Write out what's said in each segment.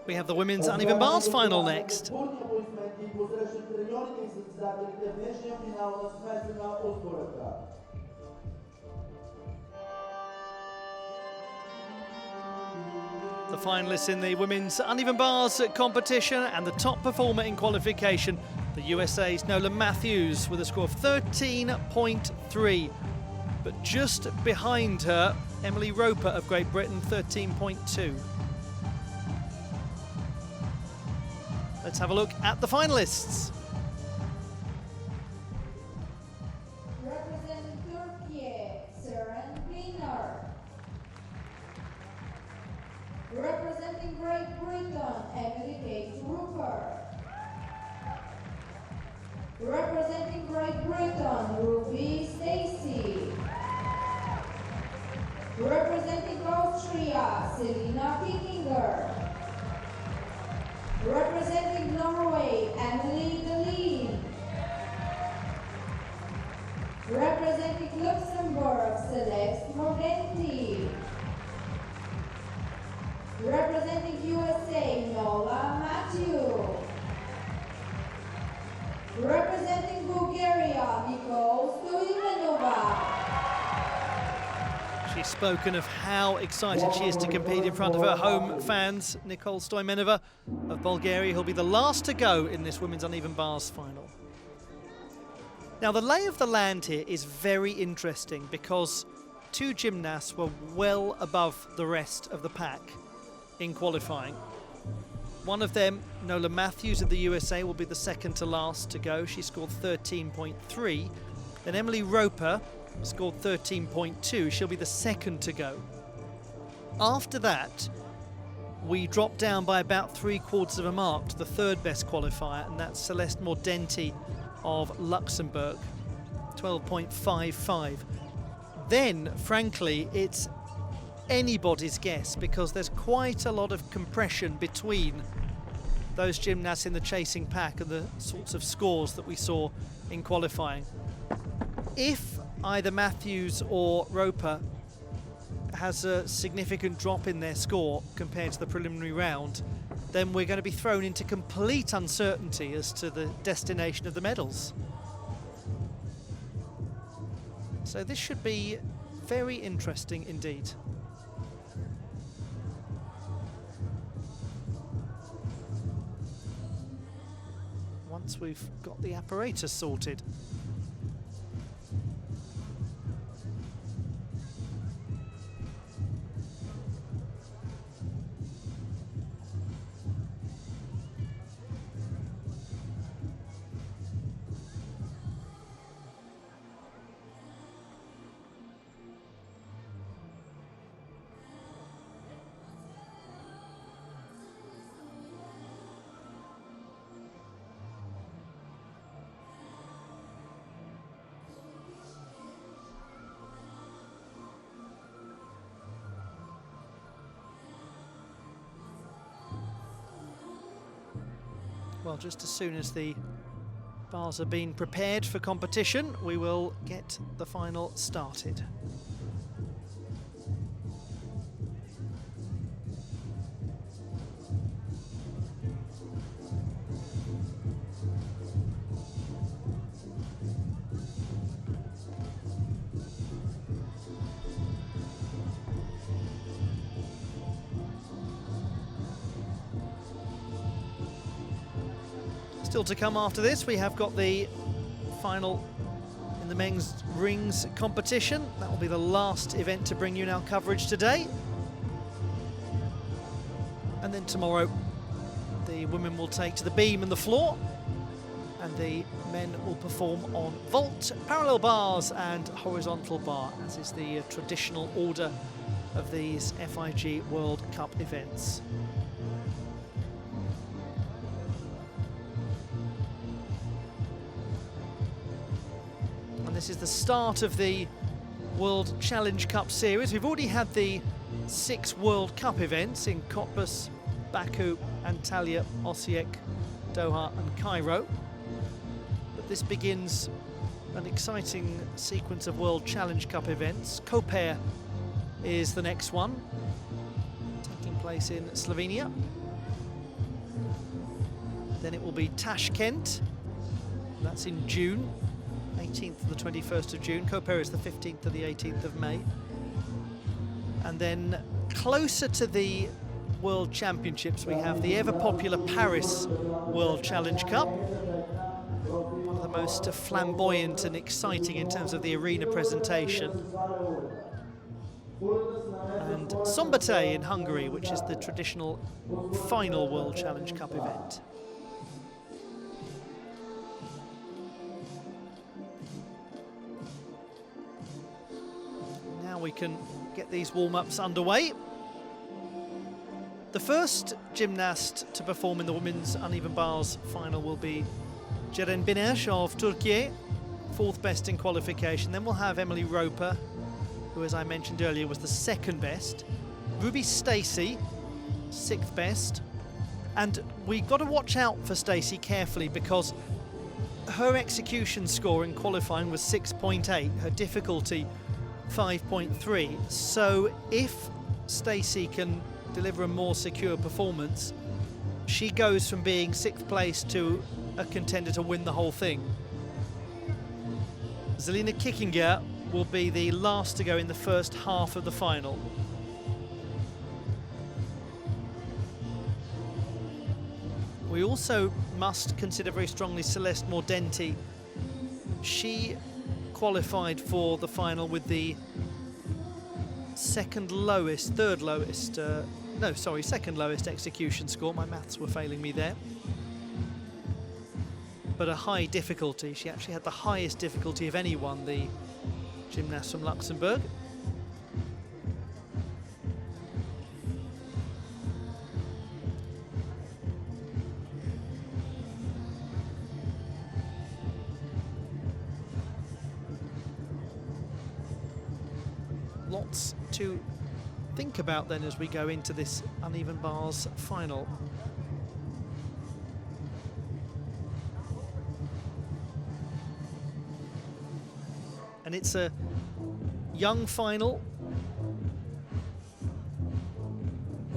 We have the women's uneven bars final next. The finalists in the women's uneven bars competition, and the top performer in qualification, the USA's Nola Matthews, with a score of 13.3. But just behind her, Emily Roper of Great Britain, 13.2. Let's have a look at the finalists. Representing Turkey, Seren Güner. Representing Great Britain, Emily Kate Roper. Representing Great Britain, Ruby Stacey. Representing Austria, Selina Kickinger. Representing Norway, Emily Deline. Representing Luxembourg, Celeste Morganti. Representing USA, Nola Matthew. Representing Bulgaria, Nicole Stoimenova. She's spoken of how excited she is to compete in front of her home fans. Nicole Stoimenova of Bulgaria, who'll be the last to go in this women's uneven bars final. Now, the lay of the land here is very interesting because two gymnasts were well above the rest of the pack in qualifying. One of them, Nola Matthews of the USA, will be the second to last to go. She scored 13.3. Then Emily Roper scored 13.2. She'll be the second to go. After that, we dropped down by about 3/4 of a mark to the third best qualifier, and that's Celeste Mordenti of Luxembourg, 12.55. Then, frankly, it's anybody's guess because there's quite a lot of compression between those gymnasts in the chasing pack and the sorts of scores that we saw in qualifying. If either Matthews or Roper has a significant drop in their score compared to the preliminary round, then we're going to be thrown into complete uncertainty as to the destination of the medals. So this should be very interesting indeed. Once we've got the apparatus sorted. Well, just as soon as the bars are being prepared for competition, we will get the final started. Still to come after this, we have got the final in the men's rings competition. That will be the last event to bring you in our coverage today. And then tomorrow, the women will take to the beam and the floor, and the men will perform on vault, parallel bars and horizontal bar, as is the traditional order of these FIG World Cup events. This is the start of the World Challenge Cup series. We've already had the 6 World Cup events in Cottbus, Baku, Antalya, Osijek, Doha and Cairo. But this begins an exciting sequence of World Challenge Cup events. Koper is the next one, taking place in Slovenia. Then it will be Tashkent. That's in June, 18th to the 21st of June. Koper is the 15th to the 18th of May. And then closer to the World Championships, we have the ever-popular Paris World Challenge Cup. One of the most flamboyant and exciting in terms of the arena presentation. And Szombathely in Hungary, which is the traditional final World Challenge Cup event. Now we can get these warm-ups underway. The first gymnast to perform in the women's uneven bars final will be Ceren Bines of Turkey, 4th best in qualification. Then we'll have Emily Roper, who, as I mentioned earlier, was the 2nd best. Ruby Stacey, 6th best. And we've got to watch out for Stacey carefully, because her execution score in qualifying was 6.8, her difficulty 5.3. So if Stacey can deliver a more secure performance, she goes from being 6th place to a contender to win the whole thing. Zelina Kickinger will be the last to go in the first half of the final. We also must consider very strongly Celeste Mordenti. She qualified for the final with the second lowest execution score. My maths were failing me there. But a high difficulty. She actually had the highest difficulty of anyone, the gymnast from Luxembourg. Lots to think about then as we go into this uneven bars final. And it's a young final.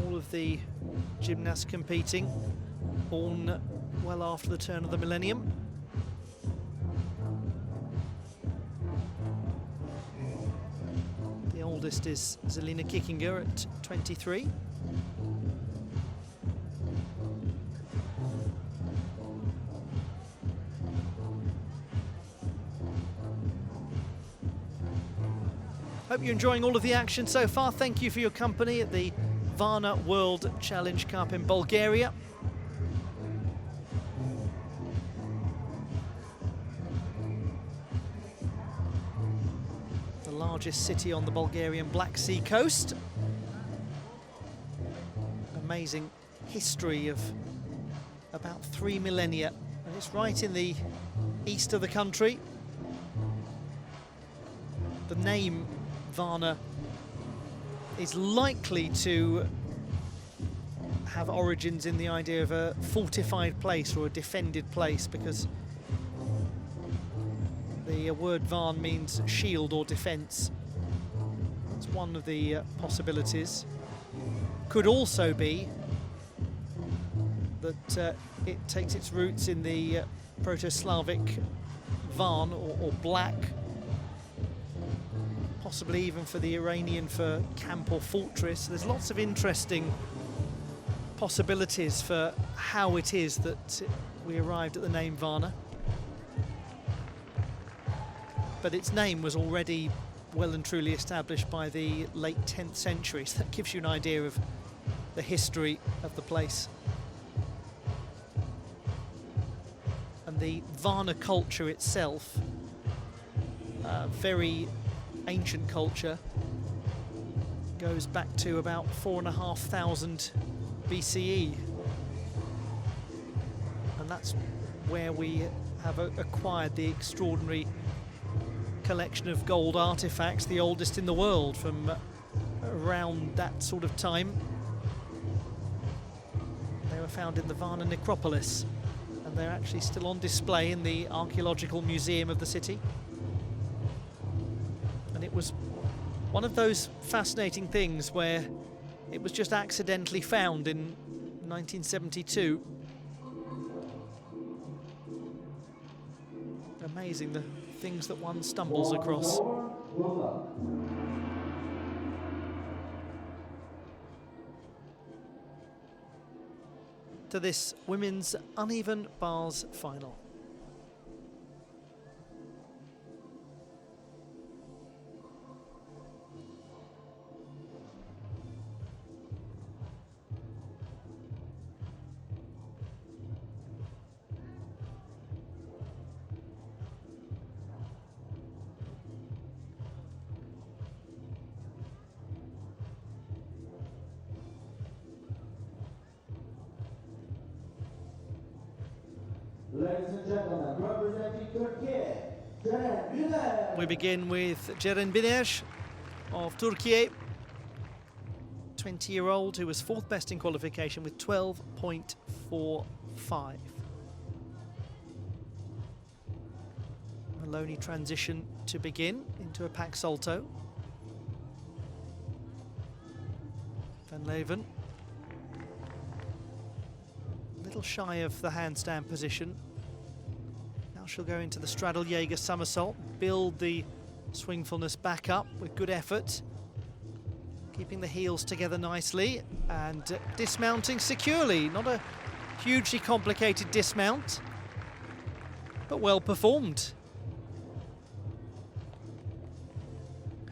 All of the gymnasts competing, born well after the turn of the millennium. The oldest is Zelina Kickinger at 23. Hope you're enjoying all of the action so far. Thank you for your company at the Varna World Challenge Cup in Bulgaria. The largest city on the Bulgarian Black Sea coast. Amazing history of about 3 millennia. And it's right in the east of the country. The name Varna is likely to have origins in the idea of a fortified place or a defended place, because the word Varn means shield or defence. That's one of the possibilities. Could also be that it takes its roots in the Proto-Slavic Varn or black, possibly even for the Iranian for camp or fortress. There's lots of interesting possibilities for how it is that we arrived at the name Varna. But its name was already well and truly established by the late 10th century, so that gives you an idea of the history of the place. And the Varna culture itself, very ancient culture, goes back to about 4,500 BCE, and that's where we have acquired the extraordinary collection of gold artifacts, the oldest in the world, from around that sort of time. They were found in the Varna necropolis, and they're actually still on display in the archaeological museum of the city. And it was one of those fascinating things where it was just accidentally found in 1972. Amazing the things that one stumbles across. To this women's uneven bars final. Ladies and gentlemen, representing Turkey, Ceren Güneş. We begin with Ceren Güneş of Turkey, 20-year-old who was fourth best in qualification with 12.45. Maloney transition to begin into a pack salto. Van Leeuwen, a little shy of the handstand position. Now she'll go into the straddle Jaeger somersault, build the swingfulness back up with good effort, keeping the heels together nicely and dismounting securely. Not a hugely complicated dismount, but well performed.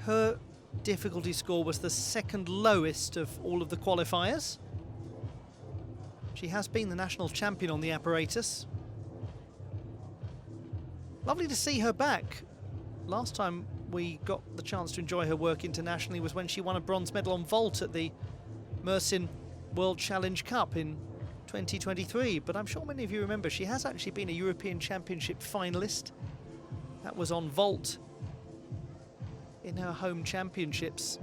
Her difficulty score was the second lowest of all of the qualifiers. She has been the national champion on the apparatus. Lovely to see her back. Last time we got the chance to enjoy her work internationally was when she won a bronze medal on vault at the Mersin World Challenge Cup in 2023. But I'm sure many of you remember she has actually been a European Championship finalist. That was on vault in her home championships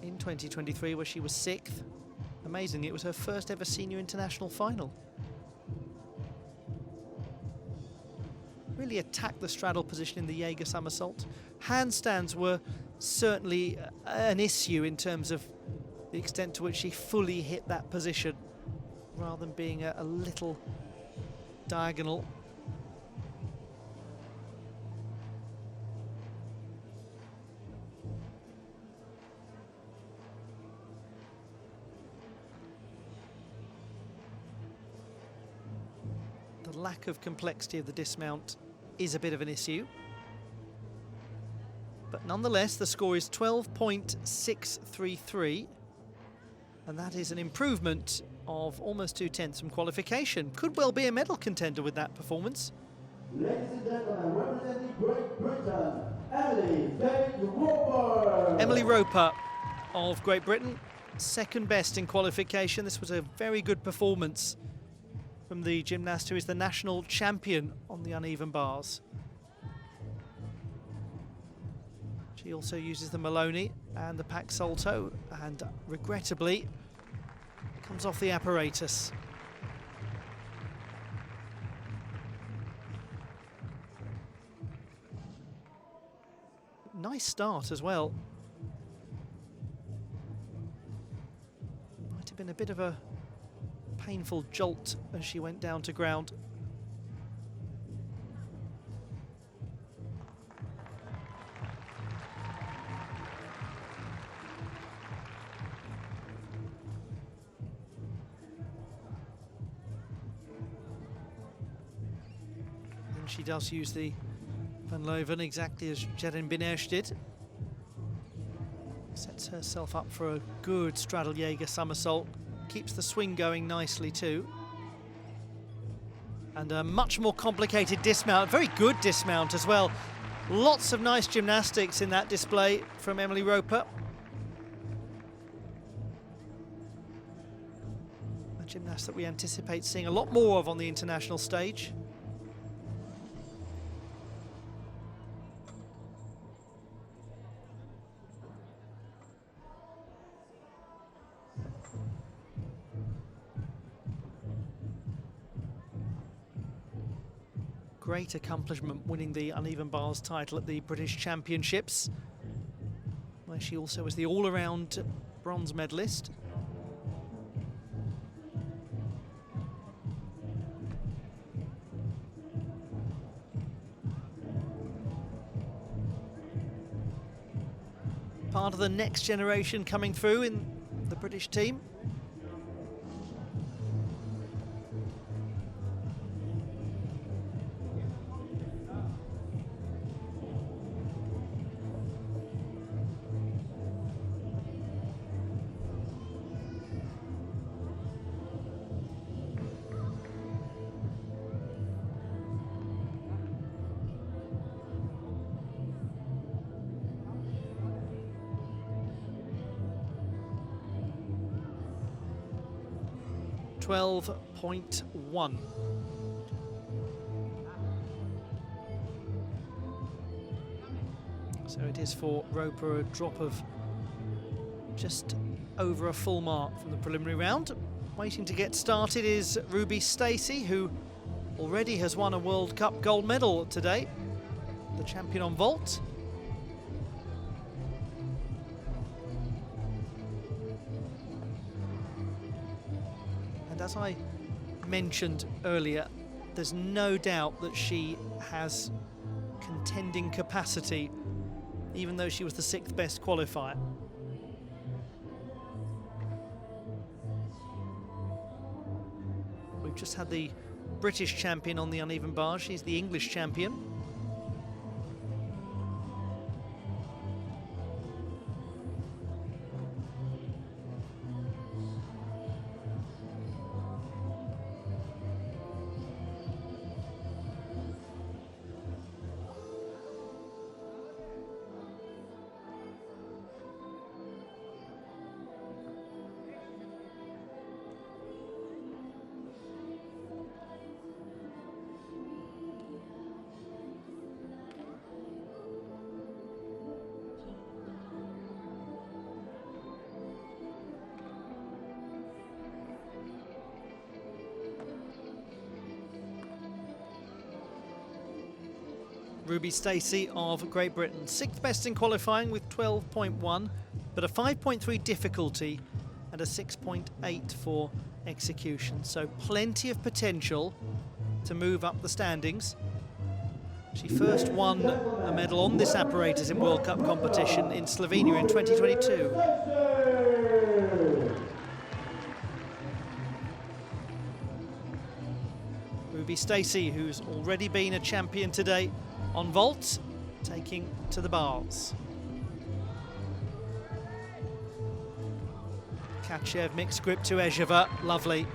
in 2023, where she was 6th. Amazing, it was her first ever senior international final. Really attacked the straddle position in the Jaeger somersault. Handstands were certainly an issue in terms of the extent to which she fully hit that position, rather than being a little diagonal. The lack of complexity of the dismount is a bit of an issue. But nonetheless, the score is 12.633. And that is an improvement of almost 2/10 from qualification. Could well be a medal contender with that performance. Ladies and gentlemen, representing Great Britain, Emily Roper. Emily Roper of Great Britain, second best in qualification. This was a very good performance from the gymnast who is the national champion on the uneven bars. She also uses the Maloney and the pack salto, and regrettably comes off the apparatus. Nice start as well. Might have been a bit of a painful jolt as she went down to ground. And she does use the Van Leeuwen exactly as Ceren Güneş did. Sets herself up for a good straddle Jaeger somersault. Keeps the swing going nicely too. And a much more complicated dismount, very good dismount as well. Lots of nice gymnastics in that display from Emily Roper. A gymnast that we anticipate seeing a lot more of on the international stage. Great accomplishment winning the uneven bars title at the British Championships, where she also was the all-around bronze medalist. part of the next generation coming through in the British team. .1. So it is for Roper a drop of just over a full mark from the preliminary round. Waiting to get started is Ruby Stacey, who already has won a World Cup gold medal today, the champion on vault. And as I mentioned earlier, there's no doubt that she has contending capacity, even though she was the 6th best qualifier. We've just had the British champion on the uneven bars. She's the English champion. Ruby Stacey of Great Britain, 6th best in qualifying with 12.1, but a 5.3 difficulty and a 6.8 for execution. So plenty of potential to move up the standings. She first won a medal on this apparatus in World Cup competition in Slovenia in 2022. Ruby Stacey, who's already been a champion today on vault, taking to the bars. Kachev mixed grip to Ezheva, lovely.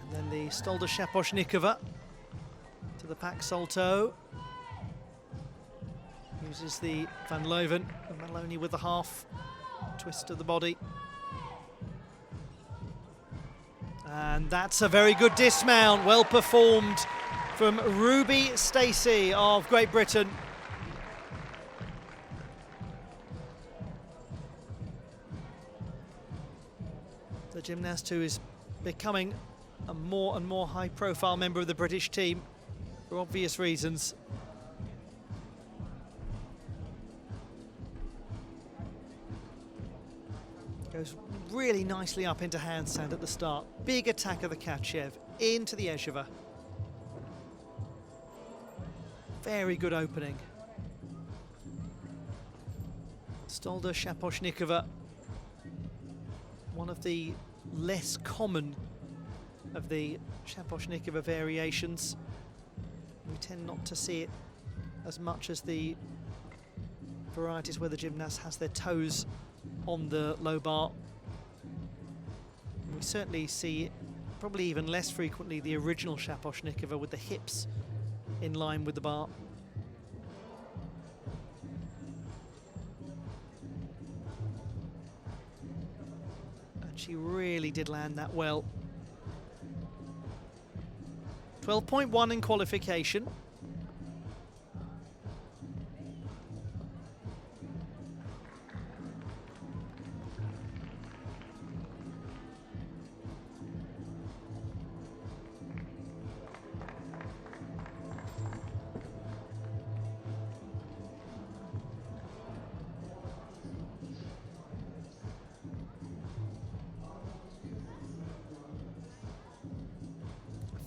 And then the Stolda Shaposhnikova to the Pak Salto. Uses the Van Leuven, and Maloney with the half twist of the body. And that's a very good dismount, well performed from Ruby Stacey of Great Britain. The gymnast who is becoming a more and more high-profile member of the British team for obvious reasons. Goes really nicely up into handstand at the start. Big attack of the Kachev into the Ezheva. Very good opening. Stolda Shaposhnikova, one of the less common of the Shaposhnikova variations. We tend not to see it as much as the varieties where the gymnast has their toes on the low bar. We certainly see, probably even less frequently, the original Shaposhnikova with the hips in line with the bar. And she really did land that well. 12.1 in qualification.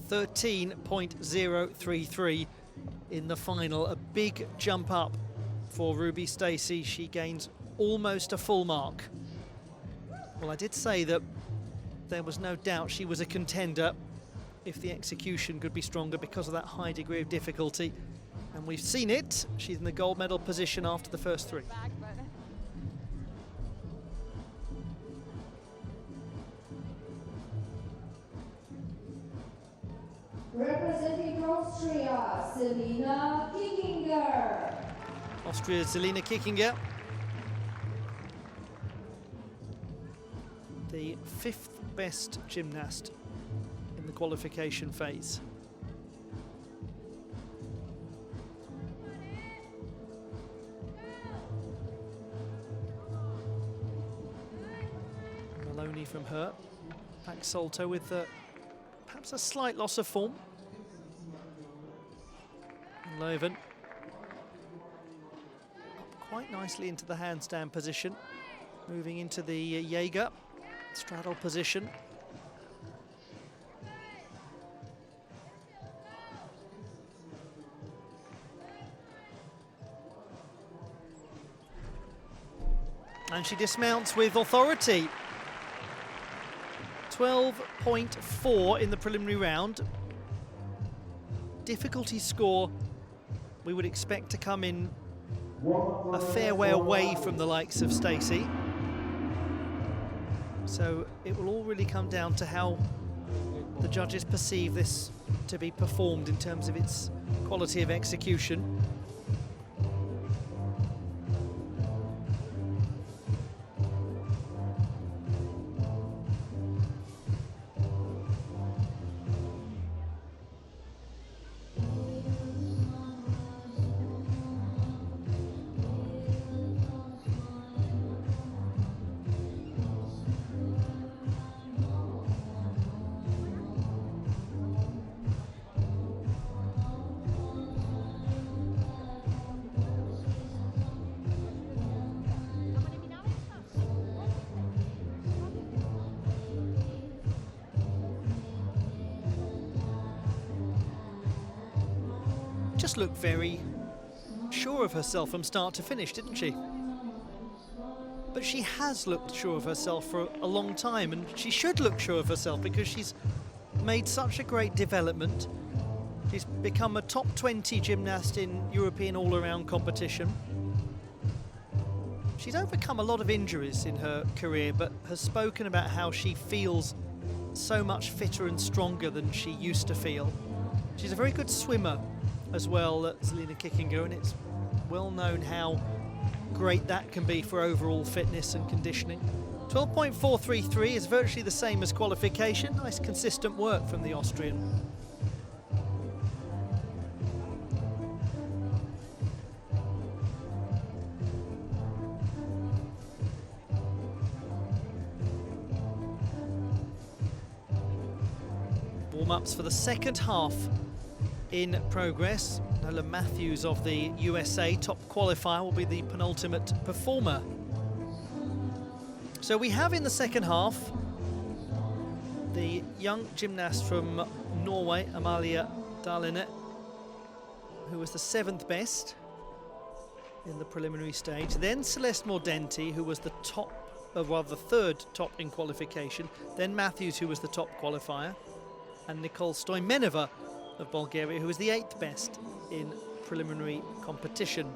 13.033 in the final. A big jump up for Ruby Stacey. She gains almost a full mark. Well, I did say that there was no doubt she was a contender if the execution could be stronger because of that high degree of difficulty. And we've seen it. She's in the gold medal position after the first three. Representing Austria, Selina Kickinger. Austria's Selina Kickinger, the 5th best gymnast in the qualification phase. Maloney from her, back salto with perhaps a slight loss of form. And Leuven quite nicely into the handstand position, moving into the Jaeger straddle position. And she dismounts with authority. 12.4 in the preliminary round. Difficulty score we would expect to come in a fair way away from the likes of Stacey. So it will all really come down to how the judges perceive this to be performed in terms of its quality of execution. Just looked very sure of herself from start to finish, didn't she? But she has looked sure of herself for a long time, and she should look sure of herself because she's made such a great development. She's become a top 20 gymnast in European all-around competition. She's overcome a lot of injuries in her career, but has spoken about how she feels so much fitter and stronger than she used to feel. She's a very good swimmer as well, Selina Kickinger, and it's well known how great that can be for overall fitness and conditioning. 12.433 is virtually the same as qualification. Nice consistent work from the Austrian. Warm-ups for the second half in progress. Nola Matthews of the USA, top qualifier, will be the penultimate performer. So we have in the second half the young gymnast from Norway, Amalie Dahlene, who was the 7th best in the preliminary stage. Then Celeste Mordenti, who was the top, the 3rd top in qualification. Then Matthews, who was the top qualifier. And Nicole Stoimenova of Bulgaria, who was the 8th best in preliminary competition.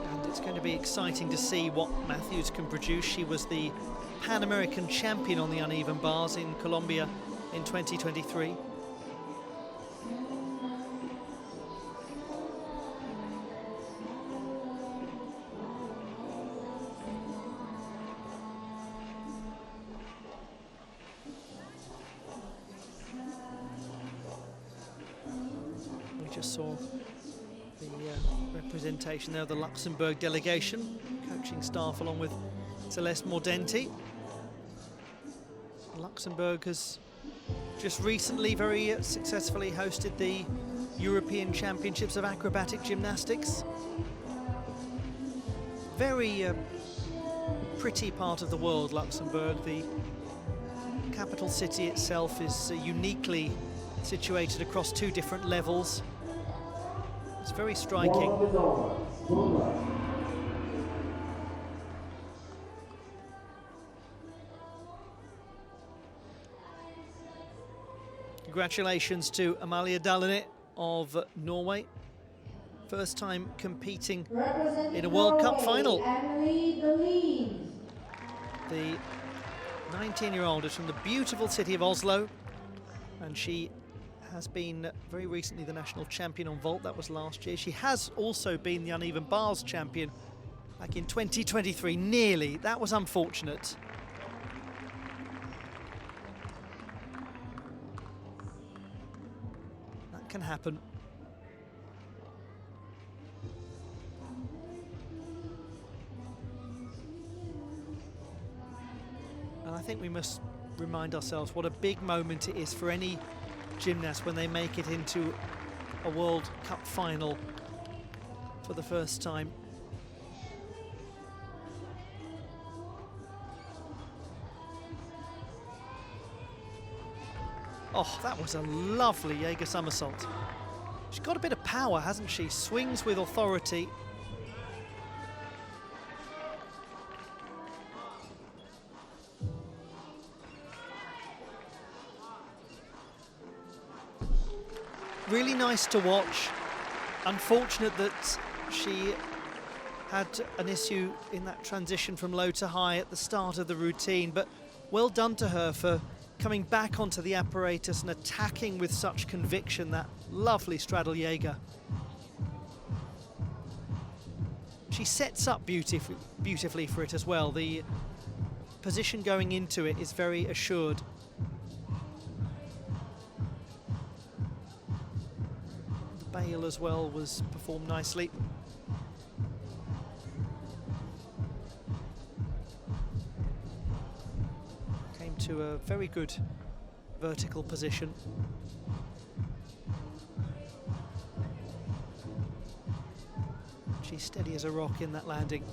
And it's going to be exciting to see what Matthews can produce. She was the Pan American champion on the uneven bars in Colombia in 2023. Saw the representation there of the Luxembourg delegation, coaching staff along with Celeste Mordenti. Luxembourg has just recently very successfully hosted the European Championships of Acrobatic Gymnastics. Very pretty part of the world, Luxembourg. The capital city itself is uniquely situated across 2 different levels. It's very striking. Congratulations to Amalie Dallene of Norway. First time competing in a World Cup final. The 19-year-old is from the beautiful city of Oslo, and she has been very recently the national champion on vault. That was last year. She has also been the uneven bars champion back in 2023, nearly. That was unfortunate. That can happen. And I think we must remind ourselves what a big moment it is for any gymnast when they make it into a World Cup final for the first time. Oh, that was a lovely Jaeger somersault. She's got a bit of power, hasn't she? Swings with authority. Really nice to watch. Unfortunate that she had an issue in that transition from low to high at the start of the routine, but well done to her for coming back onto the apparatus and attacking with such conviction that lovely straddle Jaeger. She sets up beautifully for it as well. The position going into it is very assured. Bail as well was performed nicely. Came to a very good vertical position. She's steady as a rock in that landing.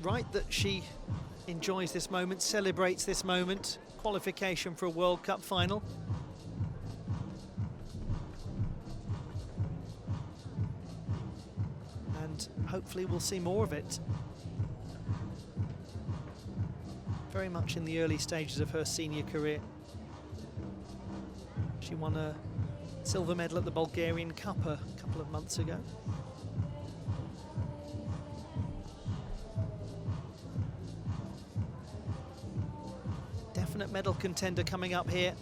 Right that she enjoys this moment, celebrates this moment. Qualification for a World Cup final. And hopefully we'll see more of it. Very much in the early stages of her senior career. She won a silver medal at the Bulgarian Cup a couple of months ago. Definite medal contender coming up here.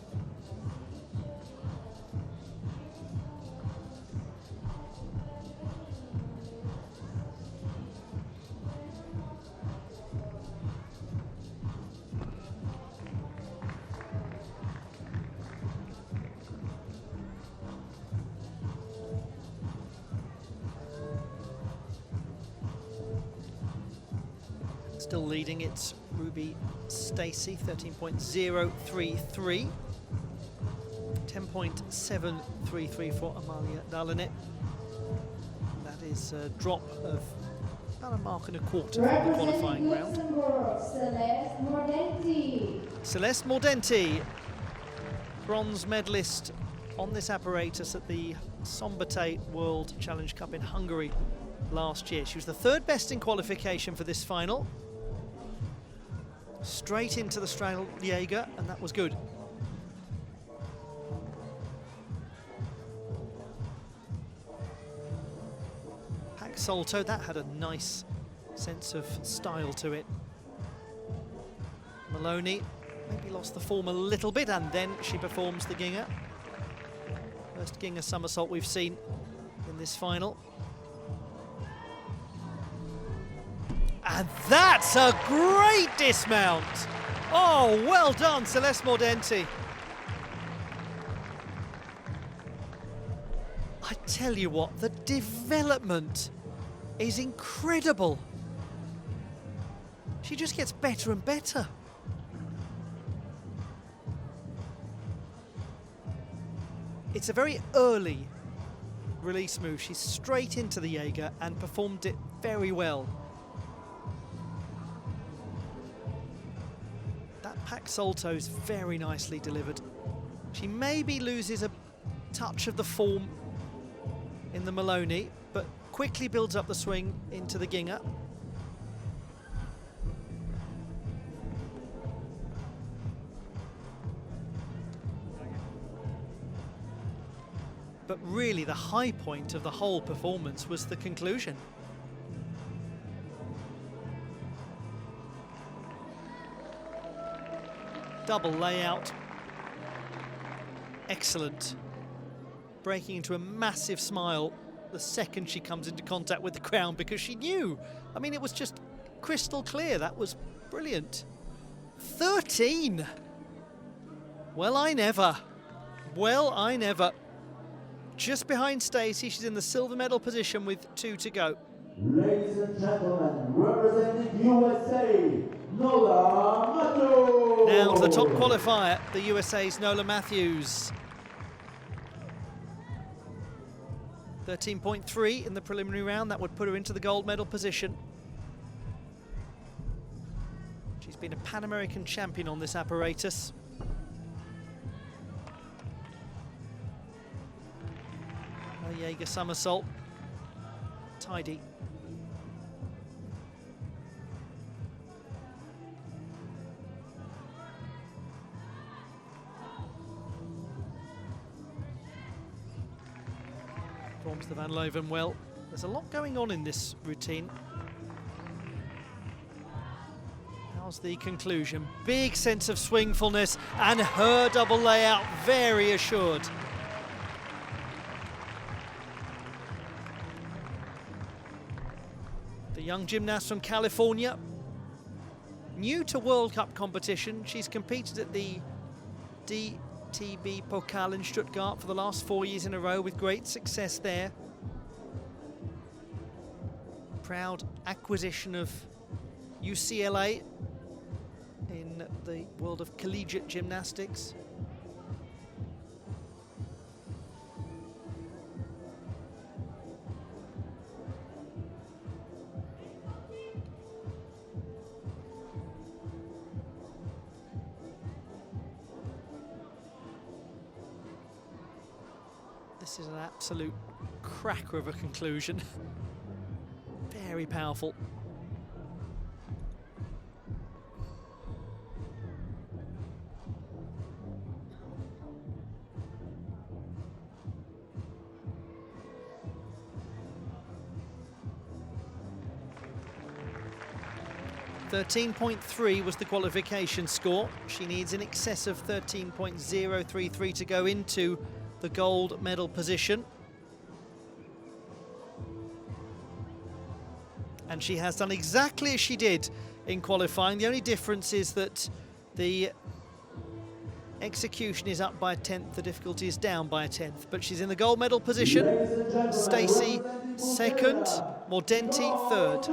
Still leading, it's Ruby Stacey, 13.033. 10.733 for Amalie Dallene. That is a drop of about a mark and a quarter from the qualifying round. Celeste Mordenti, bronze medalist on this apparatus at the Szombathely World Challenge Cup in Hungary last year. She was the 3rd best in qualification for this final. Straight into the straddle Jaeger, and that was good. Hack Salto, that had a nice sense of style to it. Maloney maybe lost the form a little bit, and then she performs the Ginger. First Ginger somersault we've seen in this final. And that's a great dismount. Oh, well done, Celeste Mordenti. I tell you what, the development is incredible. She just gets better and better. It's a very early release move. She's straight into the Jaeger and performed it very well. That pack salto is very nicely delivered. She maybe loses a touch of the form in the Maloney, but quickly builds up the swing into the Ginger. But really the high point of the whole performance was the conclusion. Double layout. Excellent. Breaking into a massive smile the second she comes into contact with the ground, because she knew. I mean, it was just crystal clear. That was brilliant. 13. Well, I never. Well, I never. Just behind Stacey, she's in the silver medal position with 2 to go. Ladies and gentlemen, representing USA, Nola Matthews. Now to the top qualifier, the USA's Nola Matthews. 13.3 in the preliminary round, that would put her into the gold medal position. She's been a Pan American champion on this apparatus. A Jaeger somersault, tidy. Forms the Van Loven well. There's a lot going on in this routine. How's the conclusion? Big sense of swingfulness, and her double layout very assured. The young gymnast from California, new to World Cup competition. She's competed at the DTB Pokal in Stuttgart for the last 4 years in a row with great success there. Proud acquisition of UCLA in the world of collegiate gymnastics. This is an absolute cracker of a conclusion. Very powerful. .3 was the qualification score. She needs in excess of 13.033 to go into the gold medal position. And she has done exactly as she did in qualifying. The only difference is that the execution is up by a tenth, the difficulty is down by a tenth, but she's in the gold medal position. Stacey second, Mordenti third.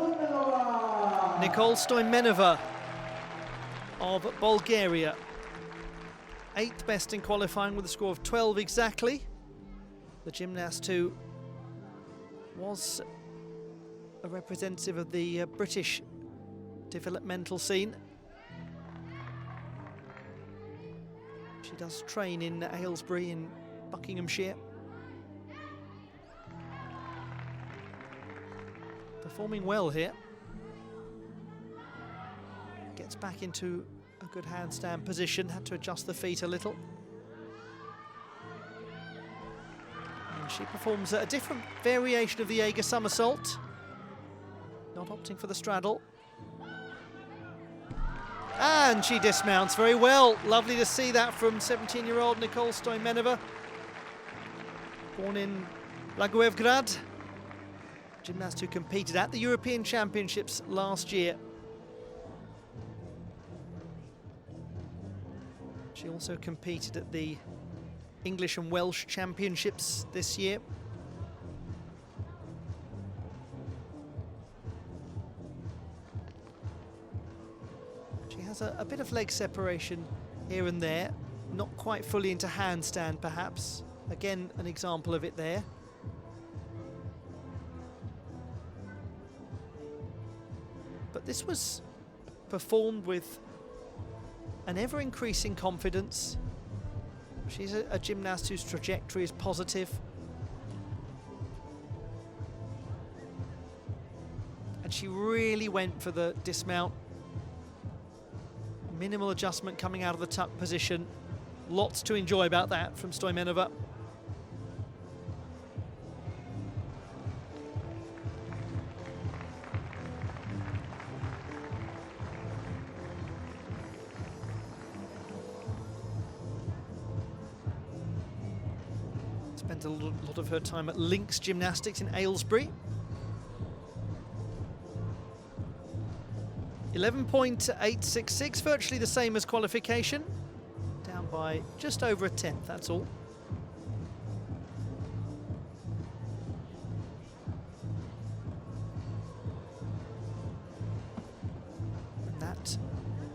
Nicole Stoimenova of Bulgaria, 8th best in qualifying with a score of 12 exactly. The gymnast who was a representative of the British developmental scene. She does train in Aylesbury in Buckinghamshire. Performing well here. Gets back into a good handstand position, had to adjust the feet a little. And she performs a different variation of the Jaeger somersault. Not opting for the straddle. And she dismounts very well. Lovely to see that from 17-year-old Nicole Stoimenova. Born in Blagoevgrad. Gymnast who competed at the European Championships last year. She also competed at the English and Welsh Championships this year. She has a bit of leg separation here and there, not quite fully into handstand perhaps, Again, an example of it there. But this was performed with an ever-increasing confidence. She's a gymnast whose trajectory is positive. And she really went for the dismount. Minimal adjustment coming out of the tuck position. Lots to enjoy about that from Stoimenova. Spent a lot of her time at Links Gymnastics in Aylesbury. 11.866, virtually the same as qualification. Down by just over a tenth, that's all. And that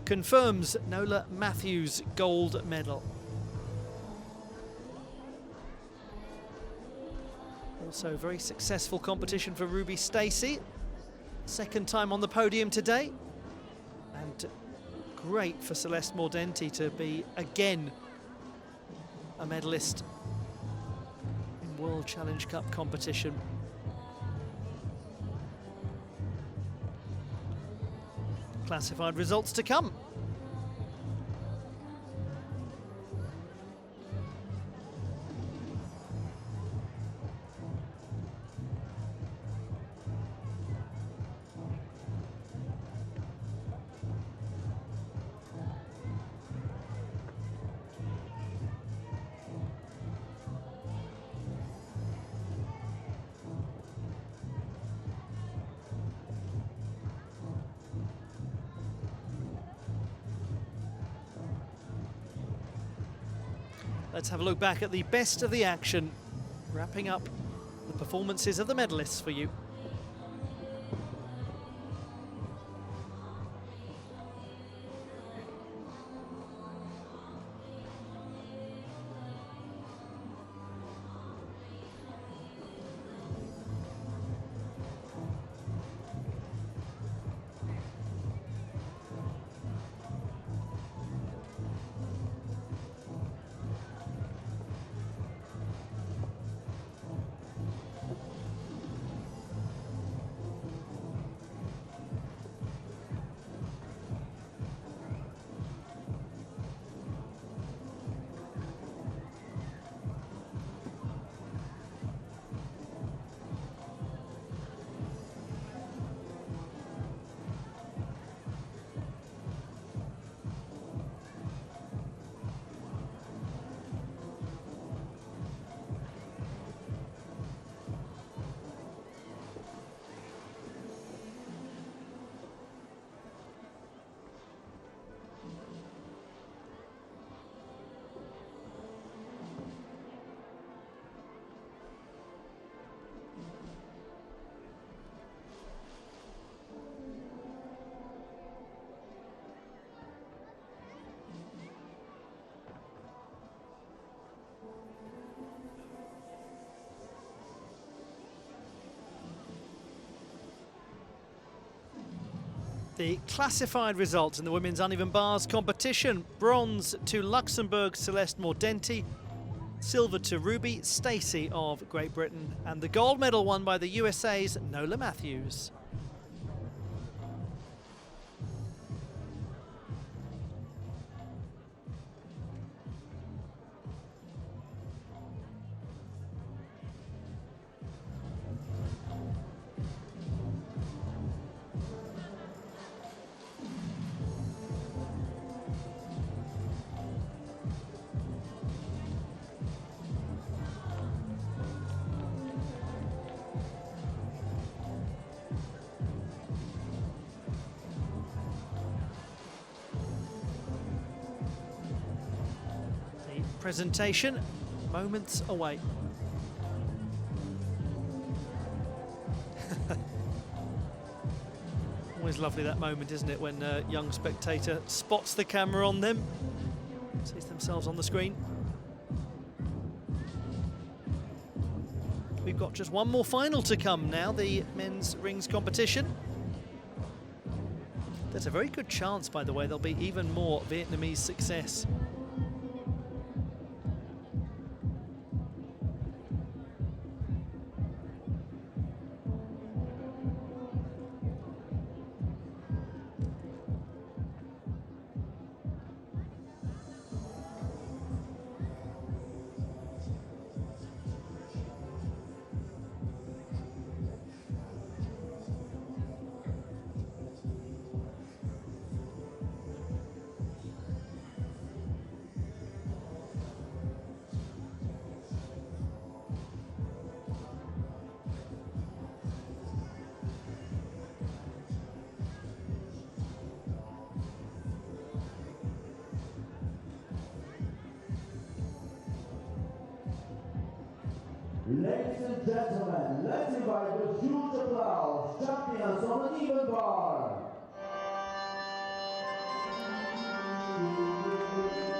confirms Nola Matthews' gold medal. Also, very successful competition for Ruby Stacey. Second time on the podium today. And great for Celeste Mordenti to be again a medalist in World Challenge Cup competition. Classified results to come. Let's have a look back at the best of the action, wrapping up the performances of the medalists for you. The classified results in the women's uneven bars competition: bronze to Luxembourg's Celeste Mordenti, silver to Ruby Stacey of Great Britain, and the gold medal won by the USA's Nola Matthews. Presentation moments away. Always lovely that moment, isn't it, when a young spectator spots the camera on them, sees themselves on the screen. we've got just one more final to come now, the men's rings competition. There's a very good chance, by the way, there'll be even more Vietnamese success. Ladies and gentlemen, let's invite with huge applause champions on an even bar.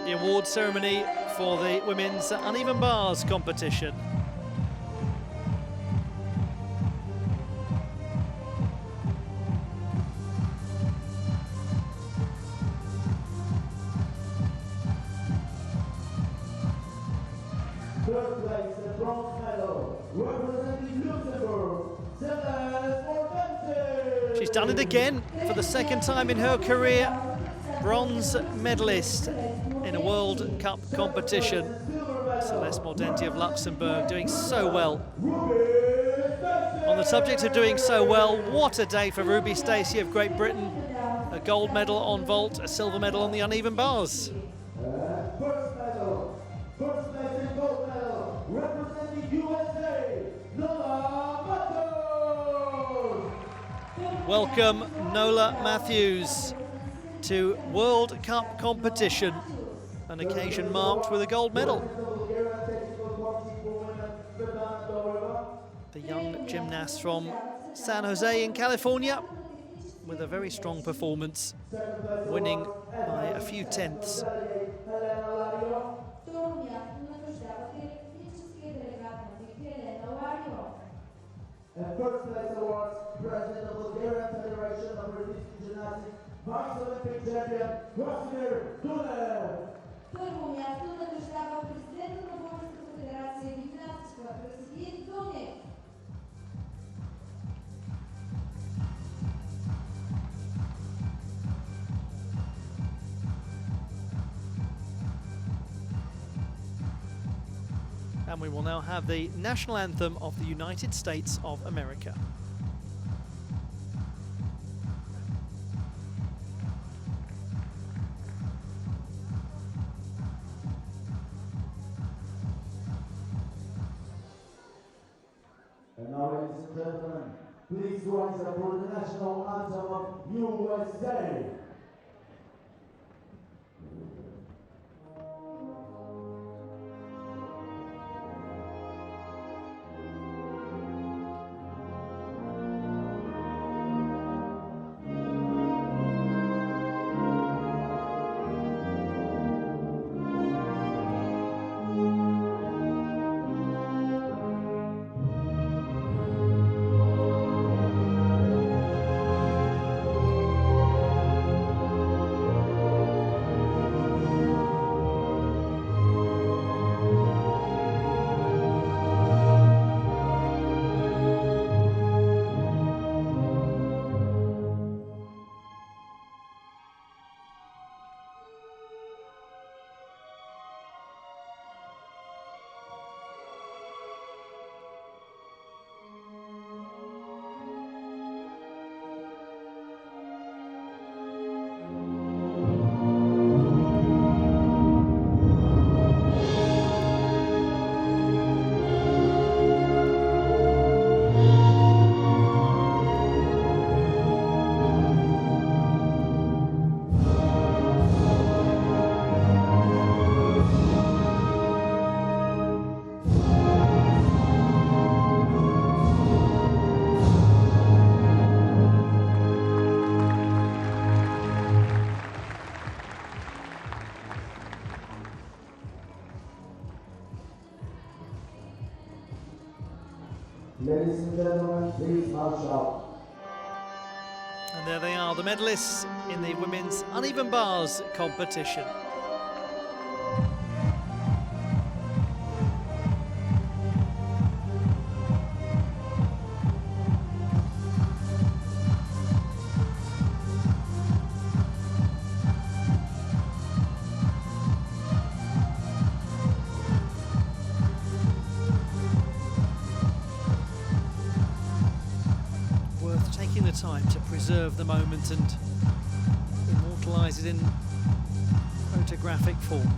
The award ceremony for the women's uneven bars competition. Third place, the bronze medal, representing Luxembourg, Céleste Morvense. She's done it again for the second time in her career. Bronze medalist in a World Cup competition. Céleste Morvense of Luxembourg doing so well. On the subject of doing so well, what a day for Ruby Stacey of Great Britain. A gold medal on vault, a silver medal on the uneven bars. First place and gold medal, representing USA, Nola Matthews. Welcome Nola Matthews to World Cup competition, an occasion marked with a gold medal. The young gymnast from San Jose in California with a very strong performance, winning by a few tenths. And first place awards, President of Bulgarian Federation of Artistic Gymnastics, Vice Olympic Champion, Krasimir Dunev. Първо място награждава президента на Българската федерация гимнастика Красимир Дунев. And we will now have the national anthem of the United States of America. And now, ladies and gentlemen, please rise up for the national anthem of USA. Ladies and gentlemen, please march out. And there they are, the medalists in the women's uneven bars competition. Worth taking the time to preserve the moment and immortalise it in photographic form.